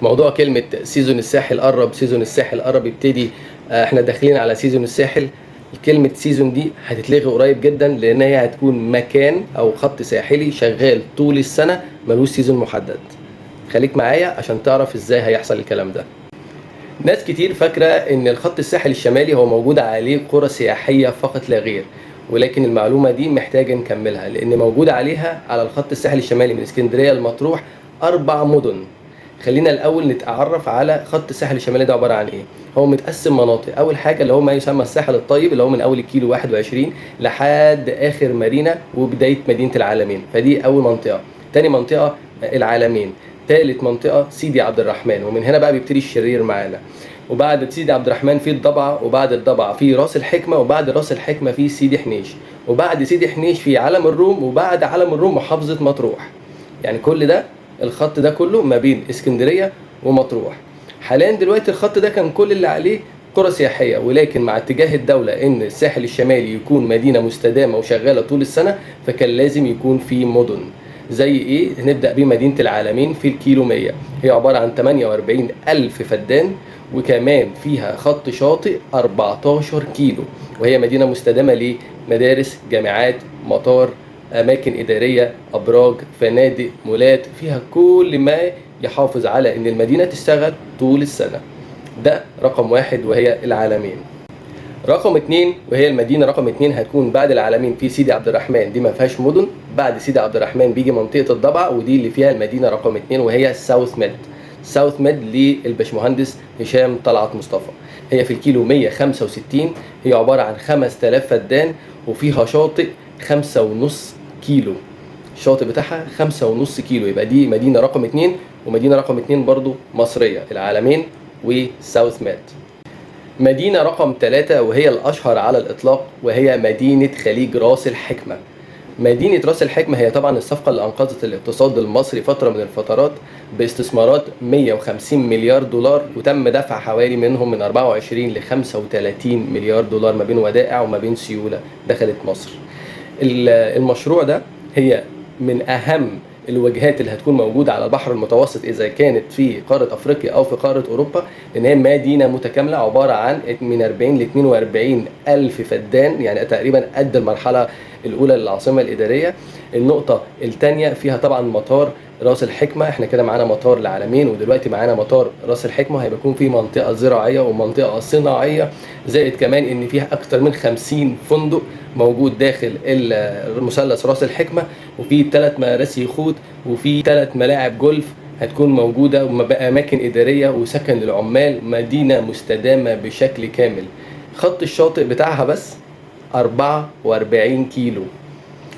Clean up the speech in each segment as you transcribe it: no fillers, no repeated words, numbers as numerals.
موضوع كلمة سيزون الساحل قرب، سيزون الساحل قرب يبتدي، احنا داخلين على سيزون الساحل. كلمة سيزون دي هتتلغي قريب جدا، لان هي هتكون مكان او خط ساحلي شغال طول السنة ملوش سيزون محدد. خليك معايا عشان تعرف ازاي هيحصل الكلام ده. ناس كتير فاكرة ان الخط الساحل الشمالي هو موجود عليه قرى سياحية فقط لا غير، ولكن المعلومة دي محتاجة نكملها، لان موجود عليها على الخط الساحلي الشمالي من اسكندرية لمطروح 4 مدن. خلينا الاول نتعرف على خط الساحل الشمالي ده عباره عن ايه. هو متقسم مناطق. اول حاجه اللي هو ما يسمى الساحل الطيب، اللي هو من اول الكيلو 21 لحد اخر مارينا وبدايه مدينه العالمين، فدي اول منطقه. تاني منطقه العالمين. تالت منطقه سيدي عبد الرحمن، ومن هنا بقى بيبتدي الشرير معانا. وبعد سيدي عبد الرحمن في الضبعه، وبعد الضبعه في راس الحكمه، وبعد راس الحكمه في سيدي حنيش، وبعد سيدي حنيش في علم الروم، وبعد علم الروم محافظه مطروح. يعني كل ده الخط ده كله ما بين اسكندريه ومطروح. حاليا دلوقتي الخط ده كان كل اللي عليه قرى سياحيه، ولكن مع اتجاه الدوله ان الساحل الشمالي يكون مدينه مستدامه وشغاله طول السنه، فكان لازم يكون في مدن. زي ايه؟ نبدا بمدينه العالمين في الكيلو 100، هي عباره عن 48 الف فدان، وكمان فيها خط شاطئ 14 كيلو، وهي مدينه مستدامه ليه؟ مدارس، جامعات، مطار، اماكن اداريه، ابراج، فنادق، مولات، فيها كل ما يحافظ على ان المدينه تشتغل طول السنه. ده رقم 1 وهي العالمين. رقم 2 وهي المدينه رقم 2 هتكون بعد العالمين في سيدي عبد الرحمن، دي ما فيهاش مدن. بعد سيدي عبد الرحمن بيجي منطقه الضبعه، ودي اللي فيها المدينه رقم 2 وهي ساوث ميد. ساوث ميد للباشمهندس هشام طلعت مصطفى. هي في الكيلو 165، هي عباره عن 5000 فدان، وفيها شاطئ 5.5 كيلو. الشاطئ بتاعها 5.5 كيلو. يبقى دي مدينه رقم 2. ومدينه رقم 2 برضو مصريه، العالمين وساوث ميد. مدينة رقم 3 وهي الأشهر على الإطلاق، وهي مدينة خليج راس الحكمة. مدينة راس الحكمة هي طبعا الصفقة اللي أنقذت الاقتصاد المصري فترة من الفترات باستثمارات 150 مليار دولار، وتم دفع حوالي منهم من 24 ل 35 مليار دولار ما بين ودائع وما بين سيولة دخلت مصر. المشروع ده هي من أهم الوجهات اللي هتكون موجودة على البحر المتوسط إذا كانت في قارة أفريقيا أو في قارة أوروبا، لأن هي مدينة متكاملة عبارة عن من 40 ل 42 ألف فدان، يعني تقريبا قد المرحلة الأولى للعاصمة الإدارية. النقطة الثانية فيها طبعا مطار راس الحكمة. احنا كده معانا مطار العالمين، ودلوقتي معانا مطار راس الحكمة. هيبقى يكون في منطقة زراعية ومنطقة صناعية، زائد كمان ان فيها اكتر من 50 فندق موجود داخل المثلث راس الحكمة، وفي 3 مراسي يخوت، وفي 3 ملاعب جولف هتكون موجودة، وأماكن إدارية وسكن للعمال. مدينة مستدامة بشكل كامل. خط الشاطئ بتاعها بس 44 كيلو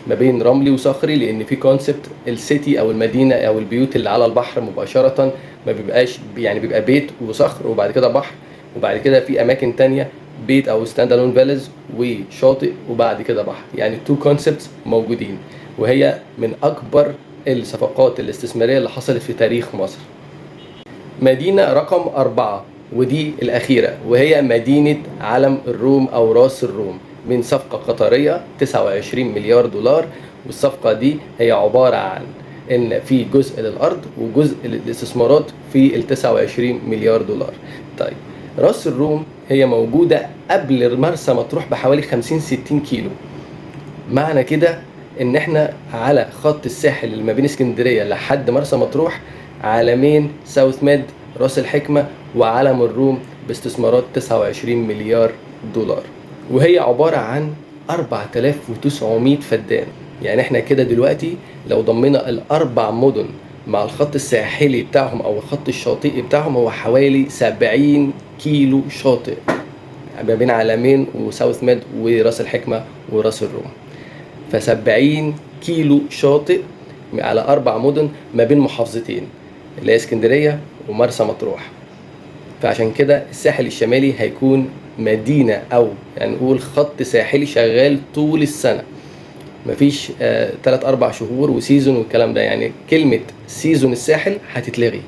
ما بين رملي وصخري، لان في كونسبت السيتي او المدينه او البيوت اللي على البحر مباشره ما بيبقاش، يعني بيبقى بيت وصخر وبعد كده بحر، وبعد كده في اماكن تانية بيت او ستاند الون فيلز وشاطئ وبعد كده بحر. يعني التو كونسبتس موجودين، وهي من اكبر الصفقات الاستثماريه اللي حصلت في تاريخ مصر. مدينه رقم 4 ودي الاخيره، وهي مدينه علم الروم او راس الروم، من صفقة قطرية 29 مليار دولار. والصفقة دي هي عبارة عن ان في جزء للأرض وجزء للاستثمارات في ال 29 مليار دولار. طيب راس الروم هي موجودة قبل مرسى مطروح بحوالي 50-60 كيلو. معنى كده ان احنا على خط الساحل اللي ما بين اسكندرية لحد مرسى مطروح عالمين، ساوث ميد، راس الحكمة، وعلم الروم باستثمارات 29 مليار دولار. وهي عبارة عن 4900 فدان. يعني احنا كده دلوقتي لو ضمنا الأربع مدن مع الخط الساحلي بتاعهم أو الخط الشاطئي بتاعهم، هو حوالي 70 كيلو شاطئ ما بين عالمين وساوث ميد وراس الحكمة وراس الروم. ف70 كيلو شاطئ على 4 مدن ما بين محافظتين اللي هي اسكندرية ومرسى مطروح. فعشان كده الساحل الشمالي هيكون مدينة أو يعني نقول خط ساحلي شغال طول السنة، مفيش 3-4 شهور وسيزون والكلام ده. يعني كلمة سيزون الساحل هتتلغي.